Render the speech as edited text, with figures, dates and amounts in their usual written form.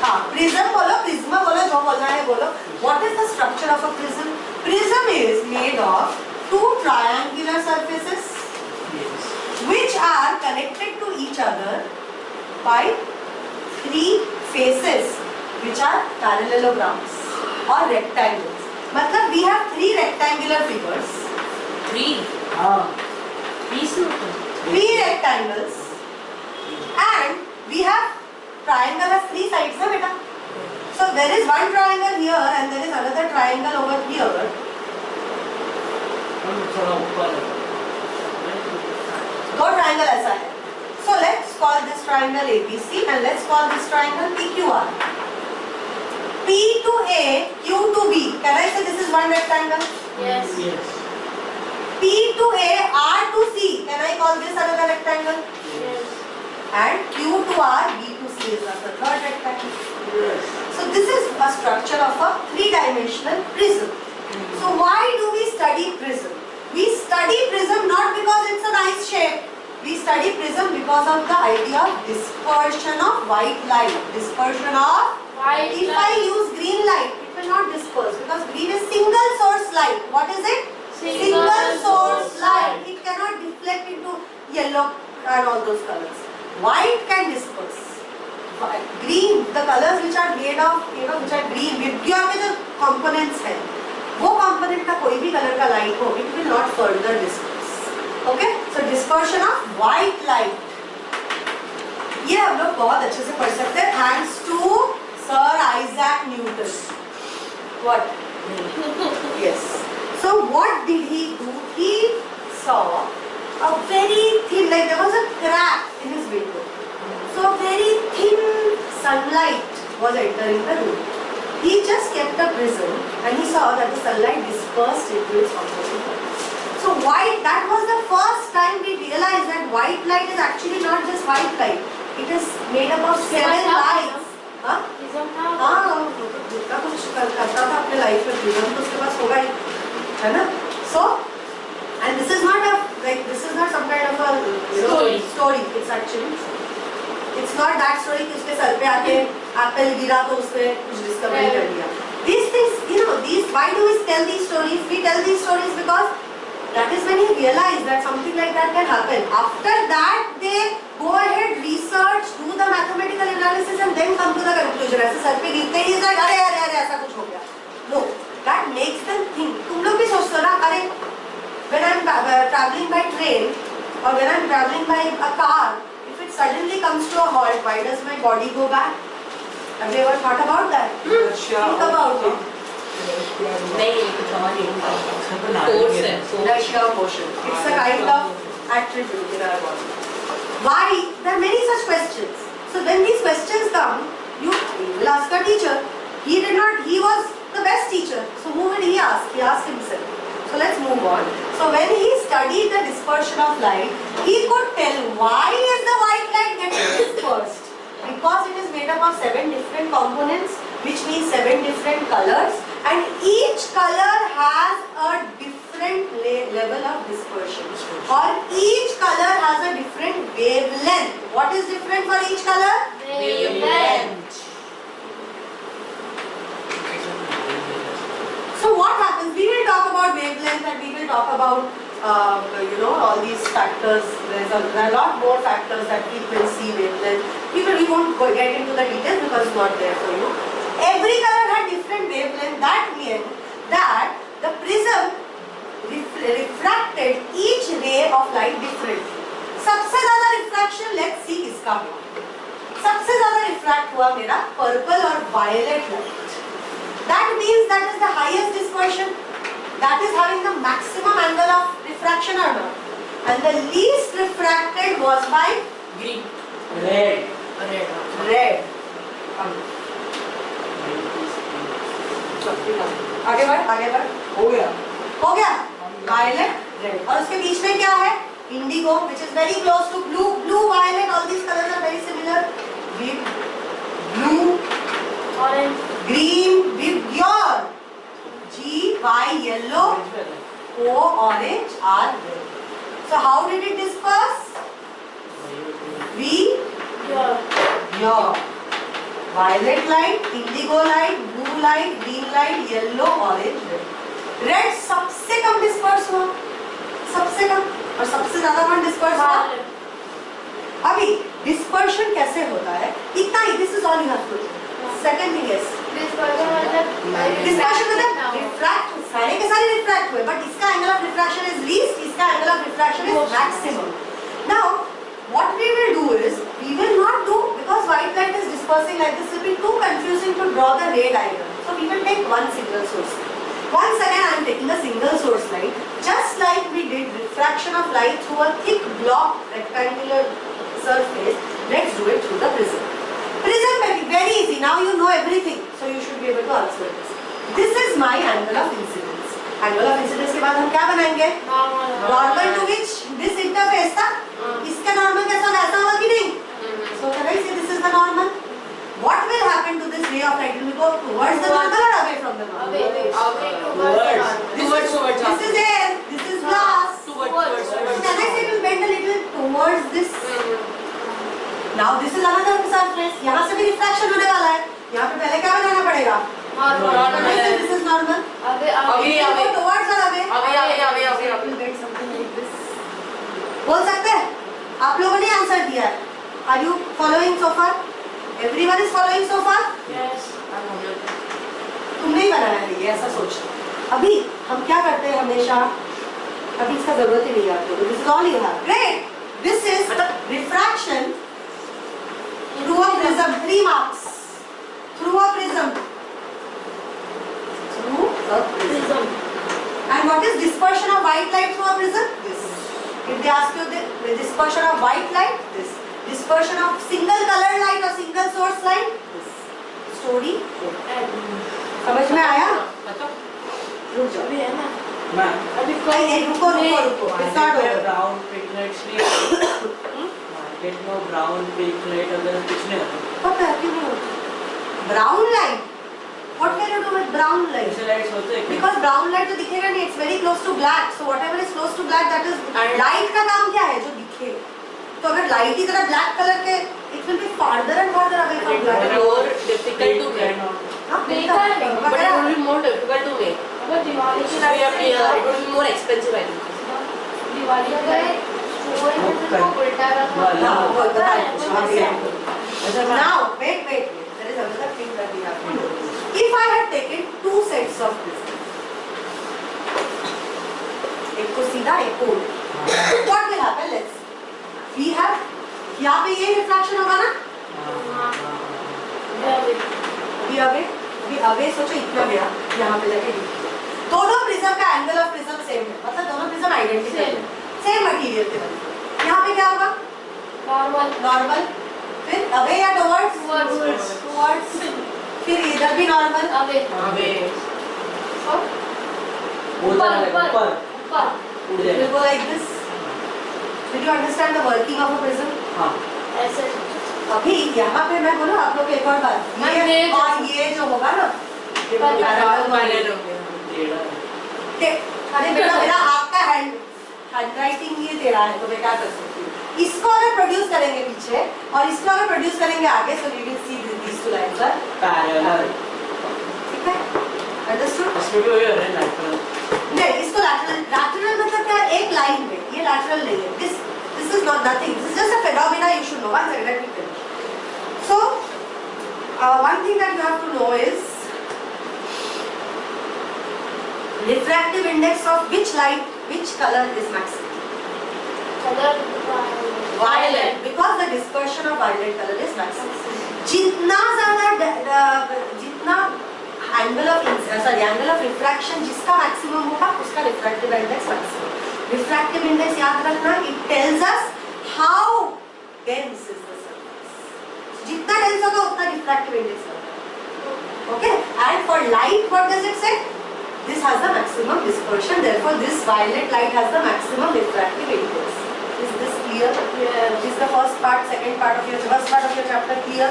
हाँ, prism बोलो, prisma बोलो, जो बोलना है बोलो. What is the structure of a prism? Prism is made of two triangular surfaces which are connected to each other by three faces which are parallelograms or rectangles. मतलब we have three rectangular figures. Three. Three rectangles and we have triangle has three sides, na beta? So there is one triangle here and there is another triangle over here. दो triangle ऐसा है. So let's call this triangle ABC and let's call this triangle PQR. P to A, Q to B. Can I say this is one rectangle? Yes. P to A, R to C. Can I call this another rectangle? Yes. And Q to R, B to C is the third rectangle. Yes. So this is a structure of a three-dimensional prism. So why do we study prism? We study prism not because it's a nice shape. We study prism because of the idea of dispersion of white light. Dispersion of White if light. I use green light, it will not disperse because green is single source light. What is it? Single source source light. light. It cannot deflect into yellow and all those colors. White can disperse. Green, the colors which are made of, which are green, विद्युत के जो components हैं, वो component का कोई भी color का light हो, it will not further disperse. Okay? So dispersion of white light. ये हम लोग बहुत अच्छे से पढ़ सकते हैं thanks to Sir Isaac Newton. What? Yes. So what did he do? He saw a very thin, like there was a crack in his window. So very thin sunlight was entering the room. He just kept a prism and he saw that the sunlight dispersed into its opposite colors. So white, that was the first time we realized that white light is actually not just white light. It is made up of seven lights. हाँ? हाँ, जितना कुछ करता था अपने life में prism तो उसके पास होगा ही, है ना? So, and this is not a like this is not some kind of a story. It's actually. It's not that story कि उसके सर पे आके एप्पल गिरा तो उसने कुछ डिस्कवरी कर लिया. These things, why do we tell these stories? We tell these stories because that is when he realized that something like that can happen. After that, they go ahead, research, do the mathematical analysis, and then come to the conclusion. ऐसे sir पे गिरते ही like अरे ऐसा कुछ हो गया. No, that makes them think. तुम लोग भी सोचते हो ना, अरे when I'm traveling by train or when I'm traveling by a car. Suddenly comes to a halt, why does my body go back? Have you ever thought about that? Think about it. नहीं कुछ और नहीं. Force है. Inertia of motion. It's a kind of attribute in our body. Why? There are many such questions. So when these questions come, you will ask a teacher. He was the best teacher. So who will he ask? He asked himself. So let's move on. So when he studied the dispersion of light, he could tell why is the white light getting dispersed? Because it is made up of 7 different components, which means 7 different colors, and each color has a different level of dispersion. Or each color has a different wavelength. What is different for each color? Wavelength. So what happens? We will talk about wavelength and we will talk about all these factors. There are a lot more factors that frequency, wavelength. We won't get into the details because it's not there for you. Every color had different wavelength. That meant that the prism refracted each ray of light differently. सबसे ज़्यादा refraction let's see किसका हुआ. सबसे ज़्यादा refract हुआ मेरा purple और violet light. That means that is the highest dispersion. That is having the maximum angle of refraction or not. And the least refracted was by Green. Red. red. आगे बढ़. हो गया. Violet, red. और उसके बीच में क्या है? Indigo, which is very close to blue. Blue, violet, all these colors are very similar. Blue, Orange. green, with your G, Y, yellow, O, orange, R, red. So how did it disperse? V, Your. your violet light, indigo light, blue light, green light, yellow, orange, red. Red सबसे कम disperse हुआ, सबसे कम, और सबसे ज्यादा कौन disperse हुआ? अभी dispersion कैसे होता है? इतना ही, this is all you have to do. Second thing is dispersion मतलब रिफ्रैक्ट, सारे के सारे रिफ्रैक्ट हुए, बट इसका angle of refraction is least, इसका angle of refraction is maximum. Now what we will do is, we will not do, because white light is dispersing like this, it will be too confusing to draw the ray diagram. So we will take one single source. Once again I am taking a single source light, just like we did refraction of light through a thick block rectangular surface. Let's do it through the prism. Prism may be very easy. Now you know everything, so you should be able to answer this. This is my angle of incidence. Angle of incidence के बाद हम क्या बनाएंगे? Normal to which this interface था. इसका normal कैसा वैसा होगा कि नहीं? So can I say this is the normal? What will happen to this ray of light? Will we go towards the normal or away from the normal? Towards. This is air. This is glass. Towards. Can I say it will bend a little towards this? Now this is another surface. यहाँ से भी refraction होने वाला है. यहाँ पे पहले क्या बनाना पड़ेगा? This is normal. Away. Towards or away? Away. It will bend something like this. बोल सकते हैं? आप लोगों ने आंसर दिया है. Are you following so far? Everyone is following so far? Yes. तुमने ही बनाया है ये, ऐसा सोच. अभी हम क्या करते हैं हमेशा? अभी इसका जरूरत ही नहीं है आपको. This is all you have. Great. This is refraction through a prism. 3 marks. Through a prism. Through a prism. And what is dispersion of white light through a prism? This. If they ask you the dispersion of white light, this. Dispersion of single color light or single source light, this. Story. समझ में आया? रुक जाओ. रुको. Start over. Brown pigments नहीं market में brown pigment अगर कुछ नहीं होता. पता है क्यों नहीं होता? Brown light. What can you do with brown light? ऐसे लाइट्स होते हैं. Because brown light तो दिखेगा नहीं. It's very close to black. So whatever is close to black, that is light का काम क्या है? जो दिखे. तो अगर light की तरह black color के, it will be farther and farther away from black. More difficult to make. हाँ, But it will be more difficult to make. It will be more expensive, I think. Now, wait. There is another thing that we have to do. If I had taken 2 sets of prism, एक को सीधा, एक को उल्टा, what will happen? We have, यहाँ पे ये refraction होगा ना? अभी अवे सोचो इतना गया, यहाँ पे लगे. दोनों प्रिज्म का एंगल ऑफ प्रिज्म सेम है, मतलब दोनों प्रिज्म आइडेंटिकल है, सेम मटेरियल के बने. यहाँ पे क्या होगा? नॉर्मल. फिर अवे या टुवर्ड्स? फिर इधर भी नॉर्मल. ऊपर Will go like this. Did you understand the working of a prism? हाँ. अभी यहाँ पे मैं बोलूँ आप लोग को एक और बात. ये और ये जो होगा ना, ये पैरेलल होगा. अरे बेटा मेरा आपका हैंडराइटिंग ये तेरा है, तो मैं क्या कर सकती हूँ? इसको अगर प्रोड्यूस करेंगे पीछे और इसको अगर प्रोड्यूस करेंगे आगे, so we will see these 2 lines are parallel. ठीक है? Understood? इसमें भी वही हो रहा है लैटरल. नहीं, इसको lateral मतलब क्या? एक लाइन में. ये lateral नहीं है. This is not nothing. This is just a phenomena you should know. One second, let me finish. So, one thing that you have to know is refractive index of which light, which color is maximum? Violet, because the dispersion of violet color is maximum. जितना angle of refraction जिसका maximum होगा, उसका refractive index maximum. Refractive index याद रखना, it tells us how dense is the surface. जितना dense होगा उतना refractive index होगा. Okay? And for light, what does it say? This has the maximum dispersion. Therefore, this violet light has the maximum refractive index. Is this clear? Yes. Is the first part, second part of your chapter clear?